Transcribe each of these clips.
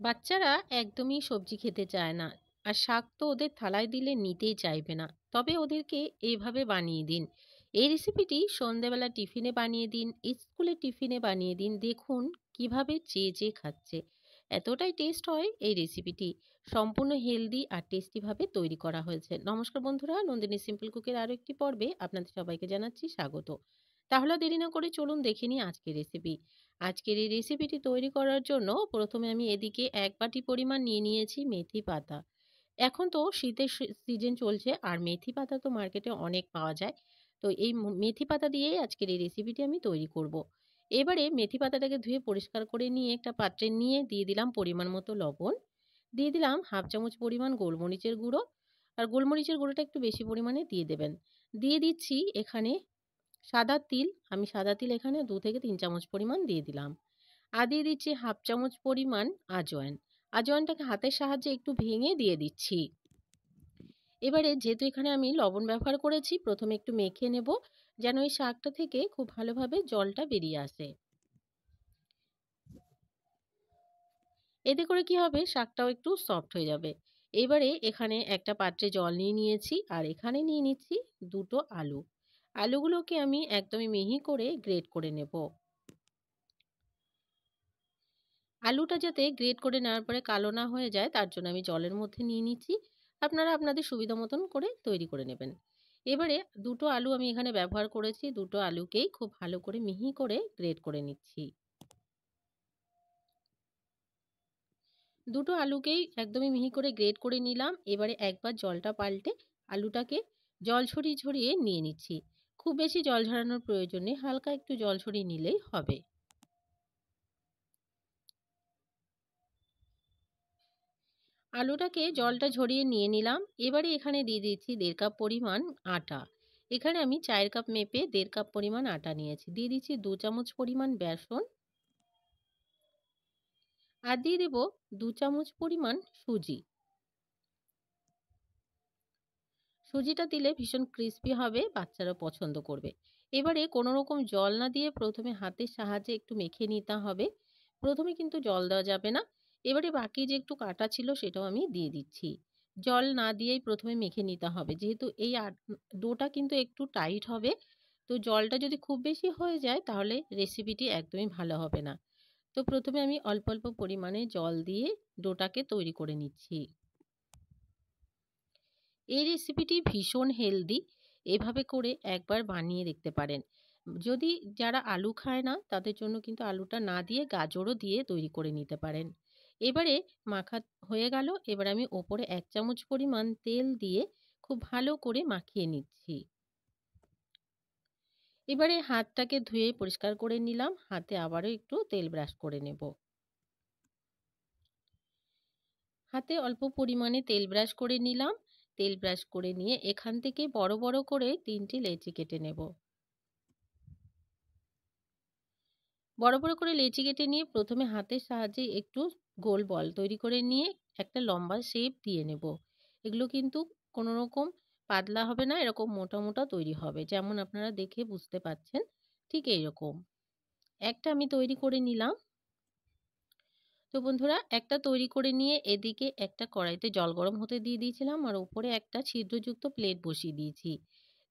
বাচ্চারা একদমই সবজি খেতে চায় না। আর শাক তো ওদের থালায় দিলে নিতেই চাইবে না। তবে ওদেরকে এইভাবে বানিয়ে দিন। এই রেসিপিটি সন্ধ্যেবেলা টিফিনে বানিয়ে দিন, স্কুলের টিফিনে বানিয়ে দিন। দেখুন কিভাবে চেয়ে চেয়ে খাচ্ছে। এতটাই টেস্ট হয় এই রেসিপিটি। সম্পূর্ণ হেলদি আর টেস্টি ভাবে তৈরি করা হয়েছে। নমস্কার বন্ধুরা, নন্দিনী সিম্পল কুকের আরো একটি পর্বে আপনাদের সবাইকে জানাচ্ছি স্বাগত। তাহলে দেরি না করে চলুন দেখে নিই আজকের রেসিপি। আজকের এই রেসিপিটি তৈরি করার জন্য প্রথমে আমি এদিকে ১ বাটি পরিমাণ নিয়ে নিয়েছি মেথি পাতা। এখন তো শীতের সিজন চলছে আর মেথি পাতা তো মার্কেটে অনেক পাওয়া যায়। তো এই মেথি পাতা দিয়েই আজকের এই রেসিপিটি আমি তৈরি করব। এবারে মেথি পাতাটাকে ধুয়ে পরিষ্কার করে নিয়ে একটা পাত্রে নিয়ে দিয়ে দিলাম পরিমাণ মতো লবণ। দিয়ে দিলাম ১/২ চামচ পরিমাণ গোলমরিচের গুঁড়ো। আর গোলমরিচের গুঁড়োটা একটু বেশি পরিমাণে দিয়ে দেবেন। দিয়ে দিচ্ছি এখানে সাদা তিল। আমি সাদা তিল এখানে ২ থেকে ৩ চামচ পরিমাণ দিয়ে দিলাম। আর দিয়ে দিচ্ছি ১/২ চামচ পরিমাণ আজওয়াইন। আজওয়াইনটাকে হাতের সাহায্যে একটু ভেঙে দিয়ে দিচ্ছি। এবারে যেহেতু এখানে আমি লবণ ব্যবহার করেছি, প্রথমে একটু মেখে নেব যেন এই শাকটা থেকে খুব ভালোভাবে জলটা বেরিয়ে আসে। এতে করে কি হবে, শাকটাও একটু সফট হয়ে যাবে। এবারে এখানে একটা পাত্রে জল নিয়ে নিয়েছি আর এখানে নিয়ে নিচ্ছি ২ টো আলু। আলুগুলোকে আমি একদমই মিহি করে গ্রেট করে নেব। আলুটা যাতে গ্রেট করে নেওয়ার পরে কালো না হয়ে যায় তার জন্য আমি জলের মধ্যে নিয়ে নিচ্ছি। আপনারা আপনাদের সুবিধা মতন করে তৈরি করে নেবেন। এবারে ২ টো আলু আমি এখানে ব্যবহার করেছি। ২ টো আলুকেই খুব ভালো করে মিহি করে গ্রেট করে নিচ্ছি। ২ টো আলুকেই একদমই মিহি করে গ্রেট করে নিলাম। এবারে একবার জলটা পাল্টে আলুটাকে জল ঝরিয়ে ঝরিয়ে নিয়ে নিচ্ছি। খুব বেশি জল ঝরানোর প্রয়োজন নেই। হালকা একটু জল ঝরিয়ে নিলেই হবে। আলুটাকে জলটা ঝরিয়ে নিয়ে নিলাম। এবারে এখানে দিয়ে দিচ্ছি ১.৫ কাপ পরিমাণ আটা। এখানে আমি ৪ কাপ মেপে ১.৫ কাপ পরিমাণ আটা নিয়েছি। দিয়ে দিচ্ছি ২ চামচ পরিমাণ বেসন আর দিয়ে দেব ২ চামচ পরিমাণ সুজি। সুজিটা দিলে ভীষণ ক্রিস্পি হবে, বাচ্চারা পছন্দ করবে। এবারে কোনো রকম জল না দিয়ে প্রথমে হাতের সাহায্যে একটু মেখে নিতে হবে। প্রথমে কিন্তু জল দেওয়া যাবে না। এবারে বাকি যে একটু কাটা ছিল সেটাও আমি দিয়ে দিচ্ছি। জল না দিয়েই প্রথমে মেখে নিতে হবে। যেহেতু এই ডোটা কিন্তু একটু টাইট হবে। তো জলটা যদি খুব বেশি হয়ে যায় তাহলে রেসিপিটি একদমই ভালো হবে না। তো প্রথমে আমি অল্প অল্প পরিমাণে জল দিয়ে ডোটাকে তৈরি করে নিচ্ছি। এই রেসিপিটি ভীষণ হেলদি। এভাবে করে একবার বানিয়ে দেখতে পারেন। যদি যারা আলু খায় না তাদের জন্য কিন্তু আলুটা না দিয়ে গাজরও দিয়ে তৈরি করে নিতে পারেন। এবারে মাখা হয়ে গেল। এবার আমি ওপরে ১ চামচ পরিমাণ তেল দিয়ে খুব ভালো করে মাখিয়ে নিচ্ছি। এবারে হাতটাকে ধুয়ে পরিষ্কার করে নিলাম। হাতে আবারও একটু তেল ব্রাশ করে নেব। হাতে অল্প পরিমাণে তেল ব্রাশ করে নিলাম। তেল ব্রাশ করে নিয়ে এখান থেকে বড় বড় করে ৩টি লেচি কেটে নেব। বড় বড় করে লেচি কেটে নিয়ে প্রথমে হাতের সাহায্যে একটু গোল বল তৈরি করে নিয়ে একটা লম্বা শেপ দিয়ে নেব। এগুলো কিন্তু কোনো রকম পাতলা হবে না, এরকম মোটা মোটা তৈরি হবে, যেমন আপনারা দেখে বুঝতে পাচ্ছেন। ঠিক এইরকম একটা আমি তৈরি করে নিলাম। তো বন্ধুরা, একটা তৈরি করে নিয়ে এদিকে একটা কড়াইতে জল গরম হতে দিয়ে দিয়েছিলাম আর উপরে একটা ছিদ্রযুক্ত প্লেট বসিয়ে দিয়েছি।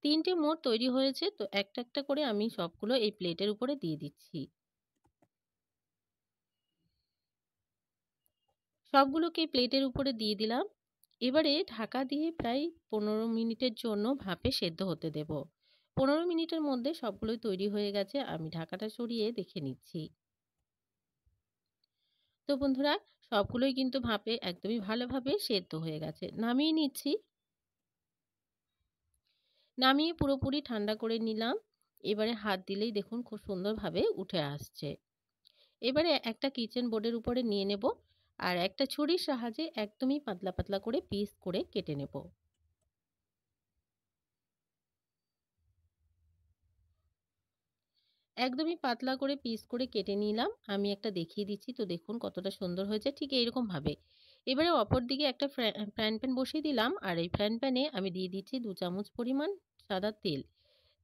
৩টে মোট তৈরি হয়েছে, তো একটা একটা করে আমি সবগুলো এই প্লেটের উপরে দিয়ে দিচ্ছি। সবগুলোকে প্লেটের উপরে দিয়ে দিলাম। এবারে ঢাকা দিয়ে প্রায় ১৫ মিনিটের জন্য ভাপে সেদ্ধ হতে দেব। ১৫ মিনিটের মধ্যে সবগুলোই তৈরি হয়ে গেছে। আমি ঢাকাটা সরিয়ে দেখে নিচ্ছি। তো বন্ধুরা, সবগুলোই কিন্তু ভাপে একদমই ভালোভাবে সেদ্ধ হয়ে গেছে। নামিয়ে নিচ্ছি। নামিয়ে পুরোপুরি ঠান্ডা করে নিলাম। এবারে হাত দিলেই দেখুন খুব সুন্দরভাবে উঠে আসছে। এবারে একটা কিচেন বোর্ডের উপরে নিয়ে নেব আর একটা ছুরির সাহায্যে একদমই পাতলা পাতলা করে পিস করে কেটে নেব। একদমই পাতলা করে পিস করে কেটে নিলাম। আমি একটা দেখিয়ে দিচ্ছি, তো দেখুন কতটা সুন্দর হয়েছে, ঠিক এইরকম ভাবে। এবারে অপর দিকে একটা ফ্রাইং প্যান বসিয়ে দিলাম আর এই ফ্রাইং প্যানে আমি দিয়ে দিচ্ছি ২ চামচ পরিমাণ সাদা তেল।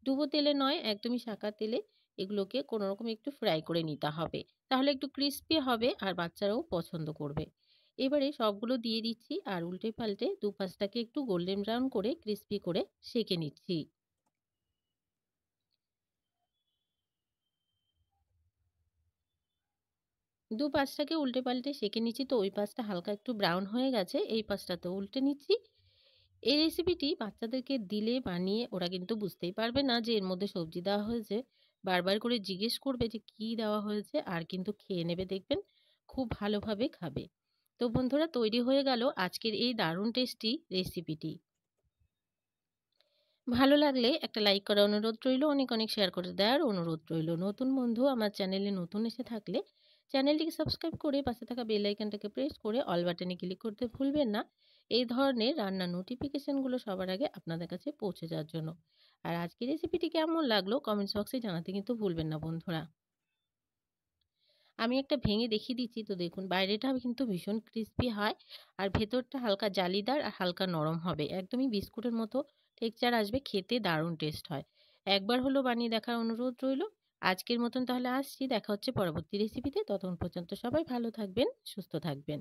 ডুবো তেলে নয়, একদমই সাদা তেলে এগুলোকে কোনোরকম একটু ফ্রাই করে নিতে হবে। তাহলে একটু ক্রিস্পি হবে আর বাচ্চারাও পছন্দ করবে। এবারে সবগুলো দিয়ে দিচ্ছি আর উল্টে পাল্টে দুপাশটাকে একটু গোল্ডেন ব্রাউন করে ক্রিস্পি করে সেঁকে নিচ্ছি। দুপাশটাকে উল্টে পাল্টে সেঁকে নিচ্ছি, তো ওই পাশটা হালকা একটু ব্রাউন হয়ে গেছে, এই পাশটাতেও উল্টে নিচ্ছি। এই রেসিপিটি বাচ্চাদেরকে দিলে বানিয়ে ওরা কিন্তু বুঝতেই পারবে না যে এর মধ্যে সবজি দেওয়া হয়েছে। বারবার করে জিজ্ঞেস করবে যে কি দেওয়া হয়েছে, আর কিন্তু খেয়ে নেবে, দেখবেন খুব ভালোভাবে খাবে। তো বন্ধুরা, তৈরি হয়ে গেল আজকের এই দারুণ টেস্টি রেসিপিটি। ভালো লাগলে একটা লাইক করার অনুরোধ রইল, অনেক অনেক শেয়ার করে দেওয়ার অনুরোধ রইল। নতুন বন্ধু আমার চ্যানেলে নতুন এসে থাকলে চ্যানেলটিকে সাবস্ক্রাইব করে পাশে থাকা বেল আইকনটাকে প্রেস করে অল বাটনে ক্লিক করতে ভুলবেন না, এই ধরনের রান্নার নোটিফিকেশনগুলো সবার আগে আপনাদের কাছে পৌঁছে যাওয়ার জন্য। আর আজকের রেসিপিটি কেমন লাগলো কমেন্টস বক্সে জানাতে কিন্তু ভুলবেন না বন্ধুরা। আমি একটা ভেঙে দেখিয়ে দিচ্ছি, তো দেখুন বাইরেটা কিন্তু ভীষণ ক্রিস্পি হয় আর ভেতরটা হালকা জালিদার আর হালকা নরম হবে। একদমই বিস্কুটের মতো টেক্সচার আসবে, খেতে দারুণ টেস্ট হয়। একবার হলো বানিয়ে দেখার অনুরোধ রইল। আজকের মতন তাহলে আসছি, দেখা হচ্ছে পরবর্তী রেসিপিতে। ততক্ষণ পর্যন্ত সবাই ভালো থাকবেন, সুস্থ থাকবেন।